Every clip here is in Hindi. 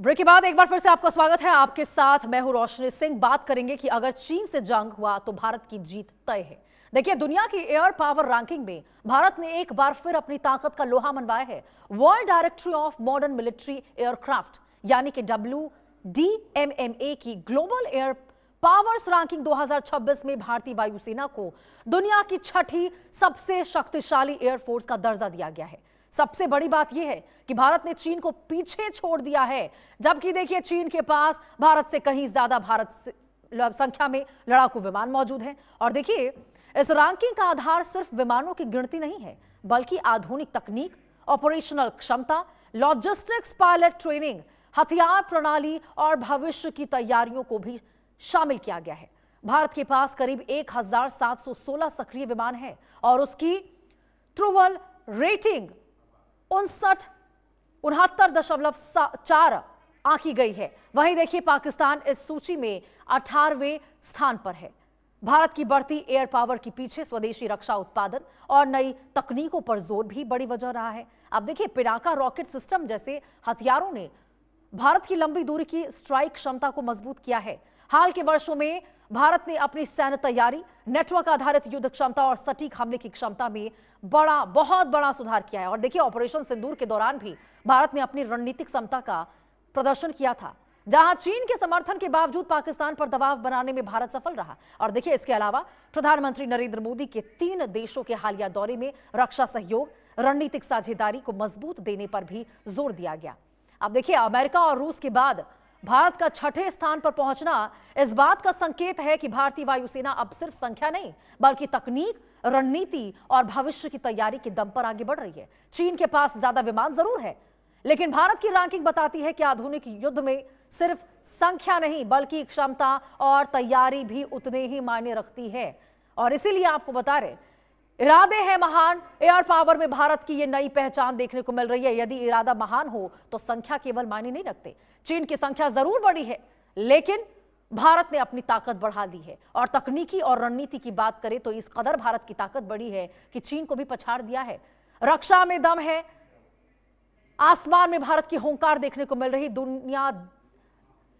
ब्रेक के बाद एक बार फिर से आपका स्वागत है। आपके साथ मैं हूं रोशनी सिंह। बात करेंगे कि अगर चीन से जंग हुआ तो भारत की जीत तय है। देखिए, दुनिया की एयर पावर रैंकिंग में भारत ने एक बार फिर अपनी ताकत का लोहा मनवाया है। World directory of modern military aircraft यानी कि WDMMA की ग्लोबल एयर पावर्स रैंकिंग 2026 में भारतीय वायुसेना को दुनिया की छठी सबसे शक्तिशाली एयरफोर्स का दर्जा दिया गया है। सबसे बड़ी बात यह है कि भारत ने चीन को पीछे छोड़ दिया है, जबकि देखिए चीन के पास भारत से कहीं ज्यादा संख्या में लड़ाकू विमान मौजूद हैं। और देखिए, इस रैंकिंग का आधार सिर्फ विमानों की गिनती नहीं है, बल्कि आधुनिक तकनीक, ऑपरेशनल क्षमता, लॉजिस्टिक्स, पायलट ट्रेनिंग, हथियार प्रणाली और भविष्य की तैयारियों को भी शामिल किया गया है। भारत के पास करीब 1716 सक्रिय विमान है और उसकी ट्रूवल रेटिंग 69.4 आंकी गई है। वहीं देखिए, पाकिस्तान इस सूची में 18वें स्थान पर है। भारत की बढ़ती एयर पावर के पीछे स्वदेशी रक्षा उत्पादन और नई तकनीकों पर जोर भी बड़ी वजह रहा है। अब देखिए, पिनाका रॉकेट सिस्टम जैसे हथियारों ने भारत की लंबी दूरी की स्ट्राइक क्षमता को मजबूत किया है। हाल के वर्षों में भारत ने अपनी सैन्य तैयारी, नेटवर्क आधारित युद्ध क्षमता और सटीक हमले की क्षमता में बहुत बड़ा सुधार किया है। और देखिए, ऑपरेशन सिंदूर के दौरान भी भारत ने अपनी रणनीतिक क्षमता का प्रदर्शन किया था, जहां चीन के समर्थन के बावजूद पाकिस्तान पर दबाव बनाने में भारत सफल रहा। और देखिए, इसके अलावा प्रधानमंत्री नरेंद्र मोदी के 3 देशों के हालिया दौरे में रक्षा सहयोग, रणनीतिक साझेदारी को मजबूत देने पर भी जोर दिया गया। अब देखिए, अमेरिका और रूस के बाद भारत का 6ठे स्थान पर पहुंचना इस बात का संकेत है कि भारतीय वायुसेना अब सिर्फ संख्या नहीं, बल्कि तकनीक, रणनीति और भविष्य की तैयारी के दम पर आगे बढ़ रही है। चीन के पास ज्यादा विमान जरूर है, लेकिन भारत की रैंकिंग बताती है कि आधुनिक युद्ध में सिर्फ संख्या नहीं, बल्कि क्षमता और तैयारी भी उतने ही मायने रखती है। और इसीलिए आपको बता रहे, इरादे हैं महान। एयर पावर में भारत की ये नई पहचान देखने को मिल रही है। यदि इरादा महान हो तो संख्या केवल मायने नहीं रखते। चीन की संख्या जरूर बड़ी है, लेकिन भारत ने अपनी ताकत बढ़ा दी है। और तकनीकी और रणनीति की बात करें तो इस कदर भारत की ताकत बड़ी है कि चीन को भी पछाड़ दिया है। रक्षा में दम है। आसमान में भारत की हुंकार देखने को मिल रही। दुनिया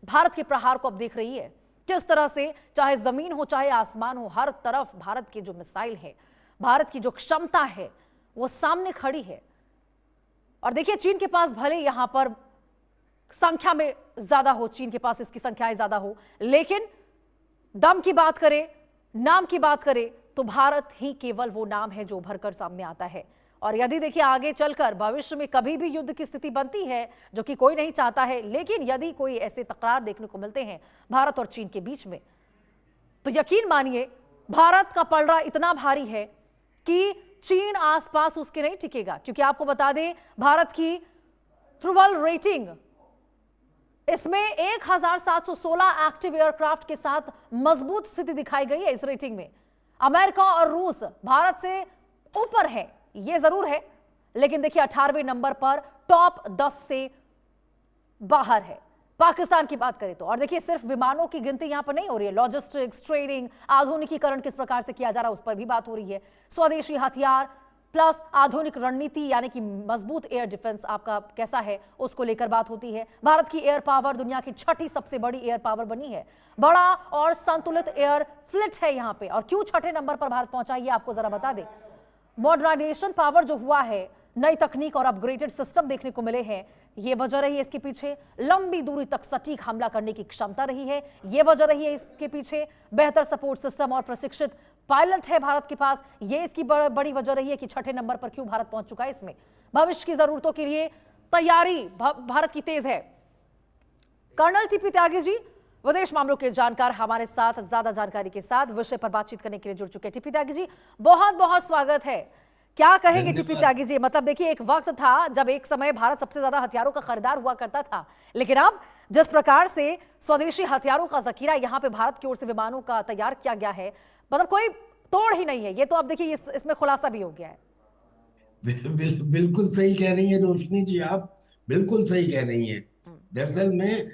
भारत के प्रहार को अब देख रही है, किस तरह से चाहे जमीन हो चाहे आसमान हो, हर तरफ भारत के जो मिसाइल है, भारत की जो क्षमता है, वो सामने खड़ी है। और देखिए, चीन के पास भले यहां पर संख्या में ज्यादा हो, चीन के पास इसकी संख्याएं ज्यादा हो, लेकिन दम की बात करें, नाम की बात करें तो भारत ही केवल वो नाम है जो उभरकर सामने आता है। और यदि देखिए, आगे चलकर भविष्य में कभी भी युद्ध की स्थिति बनती है, जो कि कोई नहीं चाहता है, लेकिन यदि कोई ऐसे तकरार देखने को मिलते हैं भारत और चीन के बीच में, तो यकीन मानिए भारत का पलड़ा इतना भारी है कि चीन आसपास उसके नहीं टिकेगा। क्योंकि आपको बता दें, भारत की ट्रूवल रेटिंग, इसमें 1716 एक्टिव एयरक्राफ्ट के साथ मजबूत स्थिति दिखाई गई है। इस रेटिंग में अमेरिका और रूस भारत से ऊपर है, यह जरूर है, लेकिन देखिए 18वें नंबर पर टॉप 10 से बाहर है। पाकिस्तान की बात करें तो, और देखिए, सिर्फ विमानों की गिनती यहां पर नहीं हो रही है, लॉजिस्टिक्स, ट्रेनिंग, आधुनिकीकरण किस प्रकार से किया जा रहा है उस पर भी बात हो रही है। स्वदेशी हथियार प्लस आधुनिक रणनीति यानी कि मजबूत एयर डिफेंस आपका कैसा है, उसको लेकर बात होती है। भारत की एयर पावर दुनिया की 6ठी सबसे बड़ी एयर पावर बनी है। बड़ा और संतुलित एयर फ्लीट है यहां पे। और क्यों 6ठे नंबर पर भारत पहुंचा, ये आपको जरा बता दें। मॉडर्नाइजेशन पावर जो हुआ है, नई तकनीक और अपग्रेडेड सिस्टम देखने को मिले हैं, ये वजह रही है इसके पीछे। लंबी दूरी तक सटीक हमला करने की क्षमता रही है, ये वजह रही है इसके पीछे। बेहतर सपोर्ट सिस्टम और प्रशिक्षित पायलट है भारत के पास, ये इसकी बड़ी वजह रही है कि 6ठे नंबर पर क्यों भारत पहुंच चुका है। इसमें भविष्य की जरूरतों के लिए तैयारी भारत की तेज है। कर्नल टीपी त्यागी जी, विदेश मामलों के जानकार, हमारे साथ ज्यादा जानकारी के साथ विषय पर बातचीत करने के लिए जुड़ चुके हैं। टीपी त्यागी जी, बहुत बहुत स्वागत है। क्या कहेंगे टीपी त्यागी जी? मतलब देखिए, एक वक्त था जब एक समय भारत सबसे ज्यादा हथियारों का खरीदार हुआ करता था, लेकिन अब जिस प्रकार से स्वदेशी हथियारों का जखीरा यहाँ पे भारत की ओर से विमानों का तैयार किया गया है, मतलब कोई तोड़ ही नहीं है। ये तो अब देखिए इसमें खुलासा भी हो गया है। बिल्कुल सही कह रही है रोशनी जी, आप बिल्कुल सही कह रही हैं। दरअसल में